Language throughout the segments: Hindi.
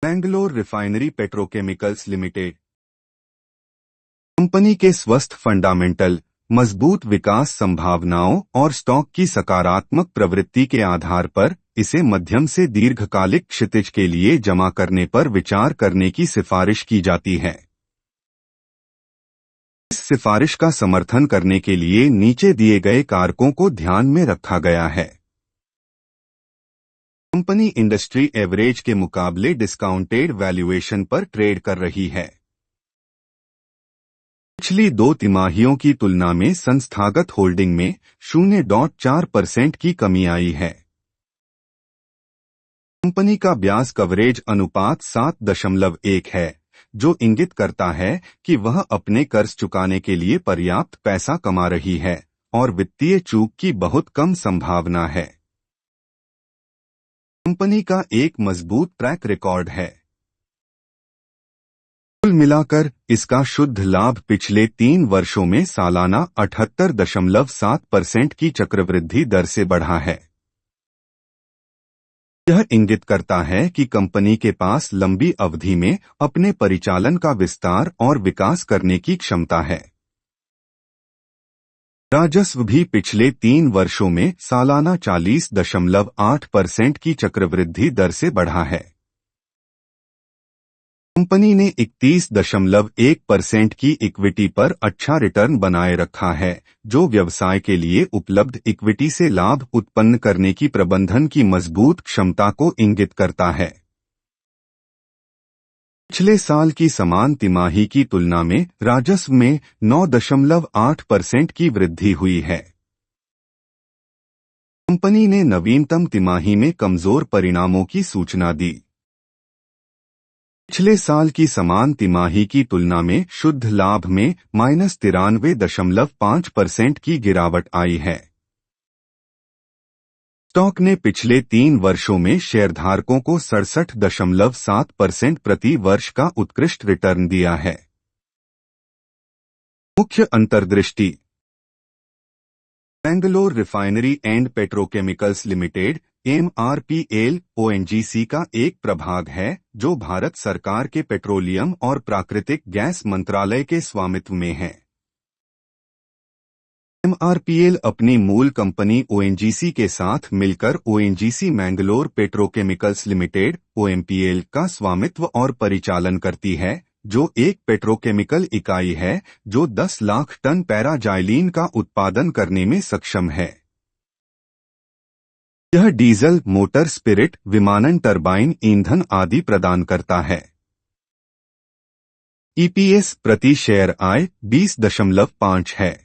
Bangalore refinery petrochemicals limited company के स्वस्थ फंडामेंटल, मजबूत विकास संभावनाओं और स्टॉक की सकारात्मक प्रवृत्ति के आधार पर इसे मध्यम से दीर्घकालिक क्षितिज के लिए जमा करने पर विचार करने की सिफारिश की जाती है। इस सिफारिश का समर्थन करने के लिए नीचे दिए गए कारकों को ध्यान में रखा गया है। कंपनी इंडस्ट्री एवरेज के मुकाबले डिस्काउंटेड वैल्यूएशन पर ट्रेड कर रही है। पिछली 2 तिमाहियों की तुलना में संस्थागत होल्डिंग में 0.4% की कमी आई है। कंपनी का ब्याज कवरेज अनुपात 7.1 है, जो इंगित करता है कि वह अपने कर्ज चुकाने के लिए पर्याप्त पैसा कमा रही है और वित्तीय चूक की बहुत कम संभावना है। कंपनी का एक मजबूत ट्रैक रिकॉर्ड है। कुल मिलाकर इसका शुद्ध लाभ पिछले 3 वर्षों में सालाना 78.7% की चक्रवृद्धि दर से बढ़ा है। यह इंगित करता है कि कंपनी के पास लंबी अवधि में अपने परिचालन का विस्तार और विकास करने की क्षमता है। राजस्व भी पिछले 3 वर्षों में सालाना 40.8% की चक्रवृद्धि दर से बढ़ा है। कंपनी ने 31.1% की इक्विटी पर अच्छा रिटर्न बनाए रखा है, जो व्यवसाय के लिए उपलब्ध इक्विटी से लाभ उत्पन्न करने की प्रबंधन की मजबूत क्षमता को इंगित करता है। पिछले साल की समान तिमाही की तुलना में राजस्व में 9.8% की वृद्धि हुई है। कंपनी ने नवीनतम तिमाही में कमजोर परिणामों की सूचना दी। पिछले साल की समान तिमाही की तुलना में शुद्ध लाभ में -93.5% की गिरावट आई है। स्टॉक ने पिछले 3 वर्षों में शेयरधारकों को 67.7% प्रति वर्ष का उत्कृष्ट रिटर्न दिया है। मुख्य अंतर्दृष्टि: Bangalore refinery and petrochemicals limited (MRPL) ONGC का एक प्रभाग है जो भारत सरकार के पेट्रोलियम और प्राकृतिक गैस मंत्रालय के स्वामित्व में है। MRPL अपनी मूल कंपनी ONGC के साथ मिलकर ONGC Mangalore petrochemicals limited (OMPL) का स्वामित्व और परिचालन करती है, जो एक पेट्रोकेमिकल इकाई है जो 10 लाख टन पैराजाइलीन का उत्पादन करने में सक्षम है। यह डीजल, मोटर स्पिरिट, विमानन टरबाइन ईंधन आदि प्रदान करता है। EPS प्रति शेयर आय 20.5 है।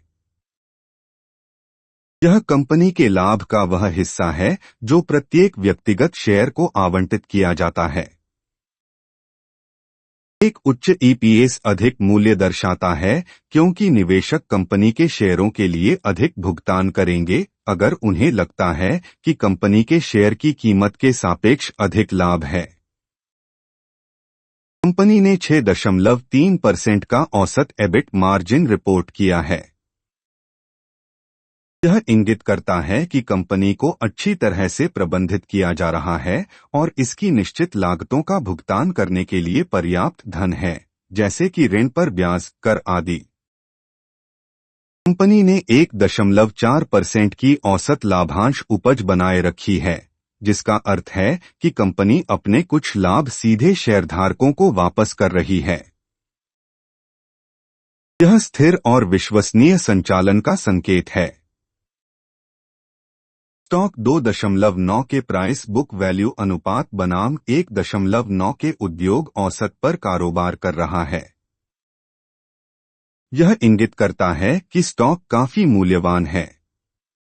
यह कंपनी के लाभ का वह हिस्सा है जो प्रत्येक व्यक्तिगत शेयर को आवंटित किया जाता है। एक उच्च EPS अधिक मूल्य दर्शाता है क्योंकि निवेशक कंपनी के शेयरों के लिए अधिक भुगतान करेंगे अगर उन्हें लगता है कि कंपनी के शेयर की कीमत के सापेक्ष अधिक लाभ है। कंपनी ने 6.3% का औसत EBIT मार्जिन रिपोर्ट किया है। यह इंगित करता है कि कंपनी को अच्छी तरह से प्रबंधित किया जा रहा है और इसकी निश्चित लागतों का भुगतान करने के लिए पर्याप्त धन है, जैसे कि ऋण पर ब्याज, कर आदि। कंपनी ने 1.4% की औसत लाभांश उपज बनाए रखी है, जिसका अर्थ है कि कंपनी अपने कुछ लाभ सीधे शेयरधारकों को वापस कर रही है। यह स्थिर और विश्वसनीय संचालन का संकेत है। स्टॉक 2.9 के प्राइस बुक वैल्यू अनुपात बनाम 1.9 के उद्योग औसत पर कारोबार कर रहा है। यह इंगित करता है कि स्टॉक काफी मूल्यवान है।